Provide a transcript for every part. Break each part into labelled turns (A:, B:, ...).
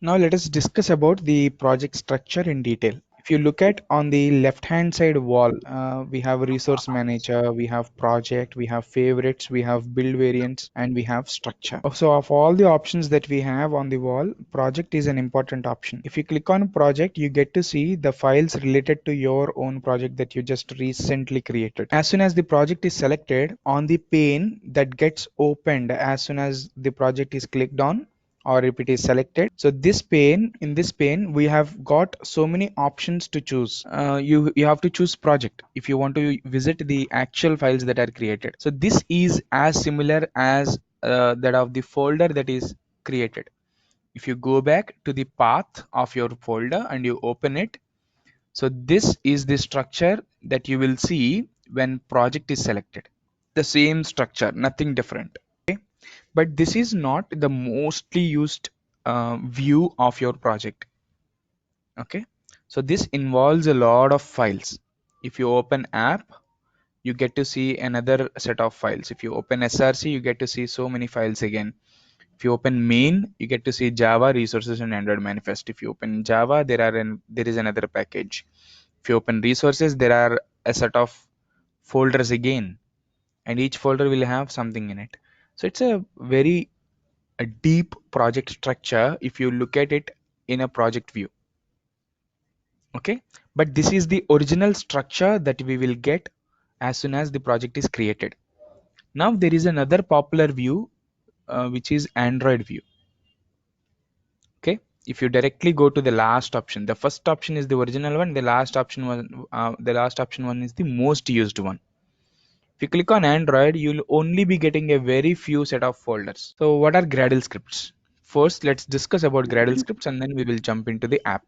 A: Now let us discuss about the project structure in detail. If you look at on the left hand side wall, we have a resource manager, we have project, we have favorites, we have build variants, and we have structure. So of all the options that we have on the wall, project is an important option. If you click on project, you get to see the files related to your own project that you just recently created. As soon as the project is selected, on the pane that gets opened as soon as the project is clicked on, or if it is selected, so in this pane we have got so many options to choose. You have to choose project if you want to visit the actual files that are created. So this is as similar as that of the folder that is created. If you go back to the path of your folder and you open it, so this is the structure that you will see when project is selected. The same structure, nothing different. Okay, but this is not the mostly used view of your project. Okay, so this involves a lot of files. If you open app, you get to see another set of files. If you open src, you get to see so many files again. If you open main, you get to see java resources and android manifest. If you open java, there is another package. If you open resources, there are a set of folders again, and each folder will have something in it. So it's a deep project structure if you look at it in a project view. Okay, but this is the original structure that we will get as soon as the project is created. Now there is another popular view, which is android view. Okay, if you directly go to the last option, the first option is the original one, the last option one is the most used one. If you click on Android, you'll only be getting a very few set of folders. So what are Gradle scripts? First, let's discuss about Gradle scripts and then we will jump into the app.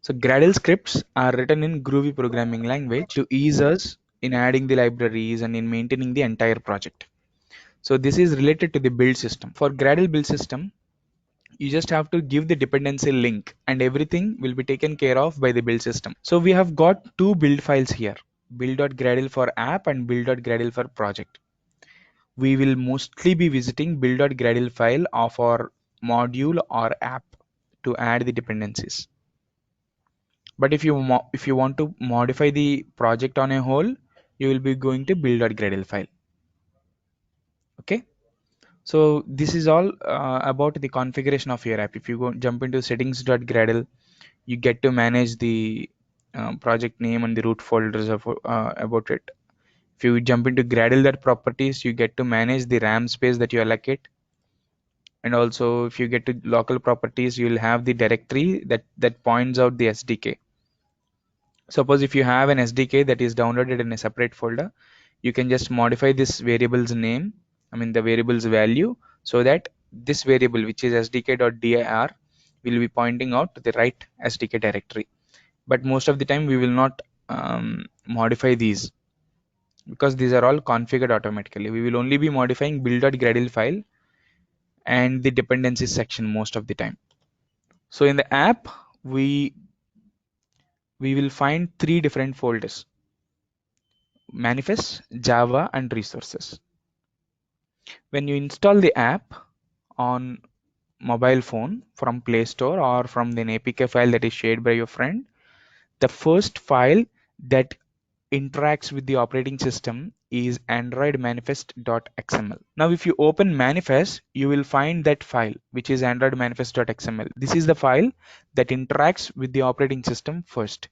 A: So Gradle scripts are written in Groovy programming language to ease us in adding the libraries and in maintaining the entire project. So this is related to the build system. For Gradle build system, you just have to give the dependency link and everything will be taken care of by the build system. So we have got two build files here, build.gradle for app and build.gradle for project. We will mostly be visiting build.gradle file of our module or app to add the dependencies. But if you want to modify the project on a whole, you will be going to build.gradle file. Okay, so this is all about the configuration of your app. If you go jump into settings.gradle, you get to manage the project name and the root folders of about it. If you jump into gradle.properties, you get to manage the RAM space that you allocate. And also if you get to local properties, you will have the directory that points out the SDK. Suppose if you have an SDK that is downloaded in a separate folder, you can just modify this variable's name, the variable's value, so that this variable, which is sdk.dir, will be pointing out to the right SDK directory. But most of the time we will not modify these because these are all configured automatically. We will only be modifying build.gradle file and the dependencies section most of the time. So in the app, we will find three different folders: manifest, Java, and resources. When you install the app on mobile phone from Play Store or from the APK file that is shared by your friend, the first file that interacts with the operating system is android manifest.xml. Now if you open manifest, you will find that file, which is android manifest.xml. This is the file that interacts with the operating system first,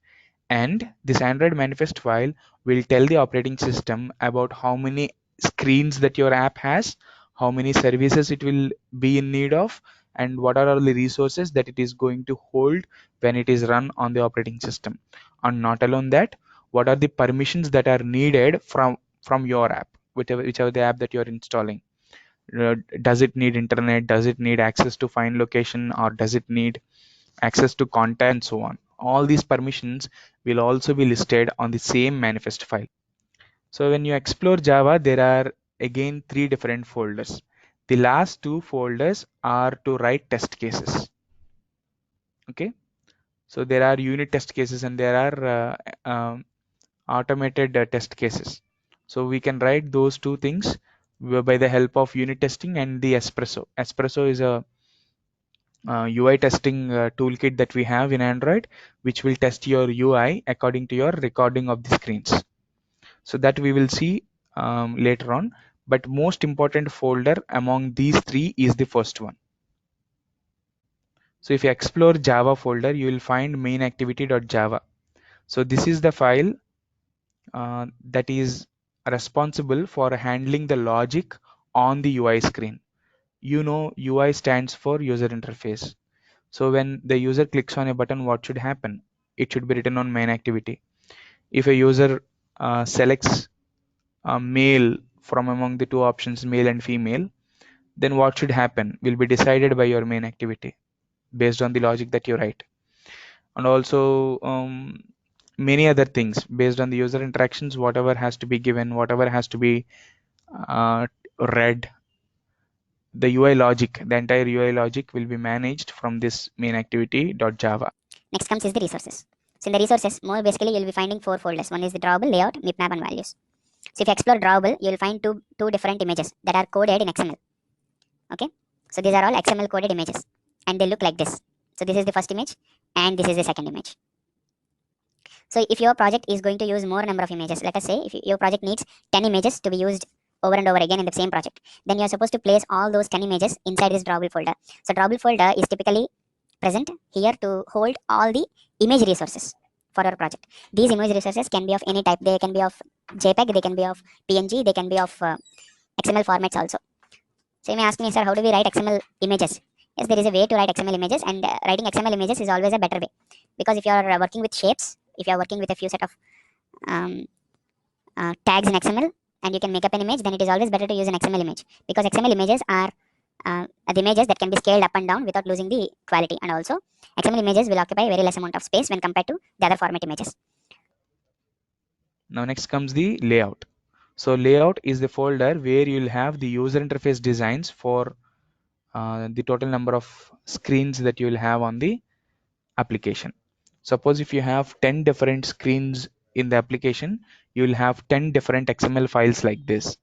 A: and this android manifest file will tell the operating system about how many screens that your app has, how many services it will be in need of, and what are all the resources that it is going to hold when it is run on the operating system. And not alone that, what are the permissions that are needed from your app, whichever the app that you are installing. Does it need internet, does it need access to find location, or does it need access to contact, and so on. All these permissions will also be listed on the same manifest file. So when you explore Java, there are again three different folders. The last two folders are to write test cases. Okay, so there are unit test cases and there are automated test cases. So we can write those two things by the help of unit testing and the Espresso. Espresso is a UI testing toolkit that we have in Android, which will test your UI according to your recording of the screens. So that we will see later on. But most important folder among these three is the first one. So if you explore Java folder, you will find main activity.java. So this is the file that is responsible for handling the logic on the UI screen. You know, UI stands for user interface. So when the user clicks on a button, what should happen? It should be written on main activity. If a user selects a male from among the two options, male and female, then what should happen will be decided by your main activity based on the logic that you write. And also many other things based on the user interactions, whatever has to be given, whatever has to be uh, read, the UI logic, the entire UI logic will be managed from this main activity.java.
B: Next comes is the resources. So in the resources, more basically you'll be finding four folders. One is the drawable, layout, mipmap, and values. So if you explore drawable, you'll find two different images that are coded in XML. Okay. So these are all XML coded images, and they look like this. So this is the first image, and this is the second image. So if your project is going to use more number of images, let us say if your project needs 10 images to be used over and over again in the same project, then you are supposed to place all those 10 images inside this drawable folder. So drawable folder is typically present here to hold all the image resources for our project. These image resources can be of any type. They can be of JPEG, they can be of PNG, they can be of XML formats also. So you may ask me, sir, how do we write XML images? Yes, there is a way to write XML images, and writing XML images is always a better way, because if you are working with shapes, if you are working with a few set of um, tags in XML, and you can make up an image, then it is always better to use an XML image, because XML images are the images that can be scaled up and down without losing the quality, and also XML images will occupy very less amount of space when compared to the other format images.
A: Now next comes the layout. So layout is the folder where you'll have the user interface designs for the total number of screens that you will have on the application. Suppose if you have 10 different screens in the application, you will have 10 different XML files like this.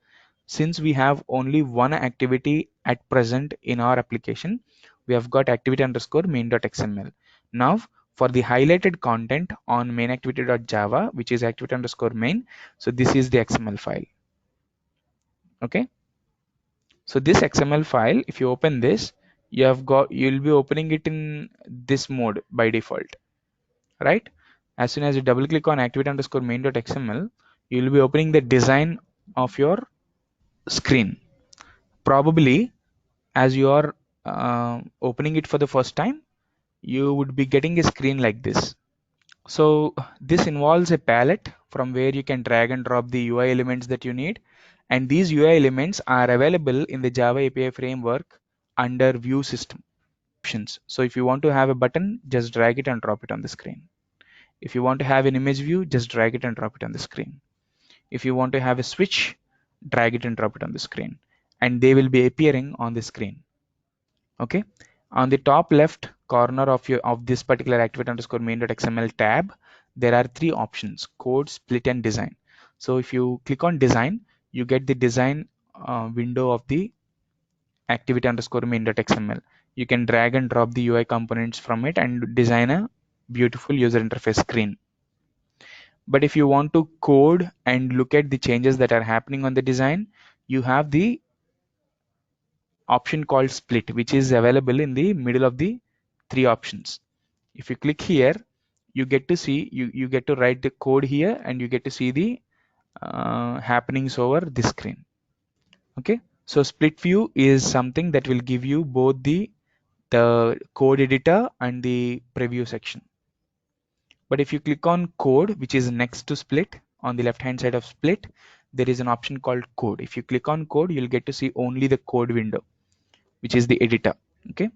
A: Since we have only one activity at present in our application, we have got activity underscore main.xml. Now for the highlighted content on main activity.java, which is activity underscore main, so this is the XML file. Okay, so this XML file, if you open this, you'll be opening it in this mode by default, right? As soon as you double click on activity underscore main.xml, you will be opening the design of your screen. Probably as you are opening it for the first time, you would be getting a screen like this. So this involves a palette from where you can drag and drop the UI elements that you need, and these UI elements are available in the Java API framework under view system options. So if you want to have a button, just drag it and drop it on the screen. If you want to have an image view, just drag it and drop it on the screen. If you want to have a switch, drag it and drop it on the screen, and they will be appearing on the screen. Okay, on the top left corner of this particular activity underscore main.xml tab, there are three options: code, split, and design. So if you click on design, you get the design window of the activity underscore main.xml. You can drag and drop the UI components from it and design a beautiful user interface screen. But if you want to code and look at the changes that are happening on the design, you have the option called split, which is available in the middle of the three options. If you click here, you get to see, you get to write the code here, and you get to see the happenings over the screen. Okay, so split view is something that will give you both the code editor and the preview section. But if you click on code, which is next to split, on the left hand side of split, there is an option called code. If you click on code, you'll get to see only the code window, which is the editor. Okay,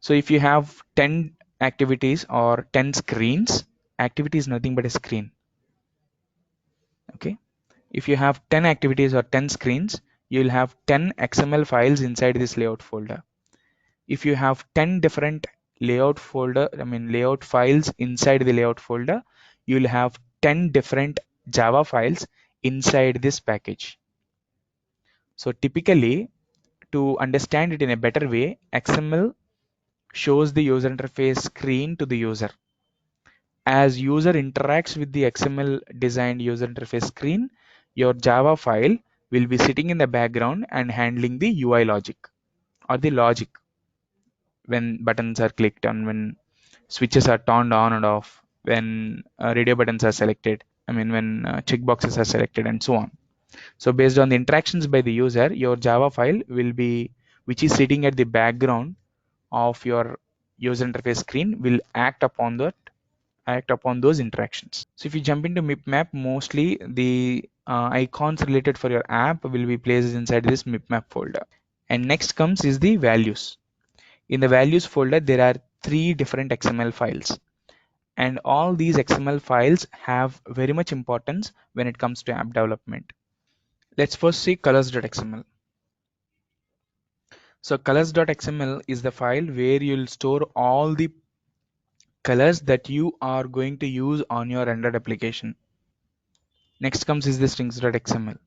A: so if you have 10 activities or 10 screens, activity is nothing but a screen. Okay, if you have 10 activities or 10 screens, you'll have 10 XML files inside this layout folder. If you have 10 different layout files inside the layout folder, you'll have 10 different Java files inside this package. So typically, to understand it in a better way, XML shows the user interface screen to the user. As user interacts with the XML designed user interface screen, your Java file will be sitting in the background and handling the UI logic or the logic when buttons are clicked and when switches are turned on and off, when radio buttons are selected, when checkboxes are selected and so on. So based on the interactions by the user, your Java file will be, which is sitting at the background of your user interface screen, will act upon those interactions. So if you jump into MipMap, mostly the icons related for your app will be placed inside this MipMap folder. And next comes is the values. In the values folder, there are 3 different XML files. And all these XML files have very much importance when it comes to app development. Let's first see colors.xml. So colors.xml is the file where you'll store all the colors that you are going to use on your rendered application. Next comes is the strings.xml.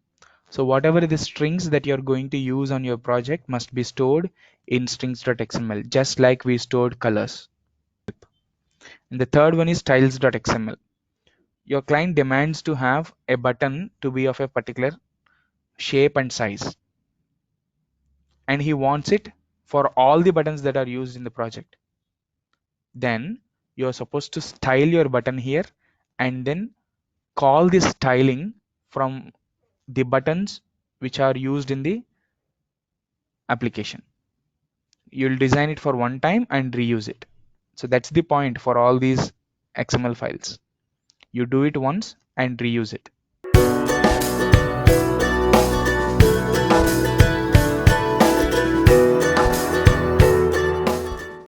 A: So whatever the strings that you're going to use on your project must be stored in strings.xml, just like we stored colors. And the third one is styles.xml. Your client demands to have a button to be of a particular shape and size, and he wants it for all the buttons that are used in the project. Then you're supposed to style your button here and then call this styling from the buttons which are used in the application. You'll design it for one time and reuse it. So that's the point for all these XML files. You do it once and reuse it.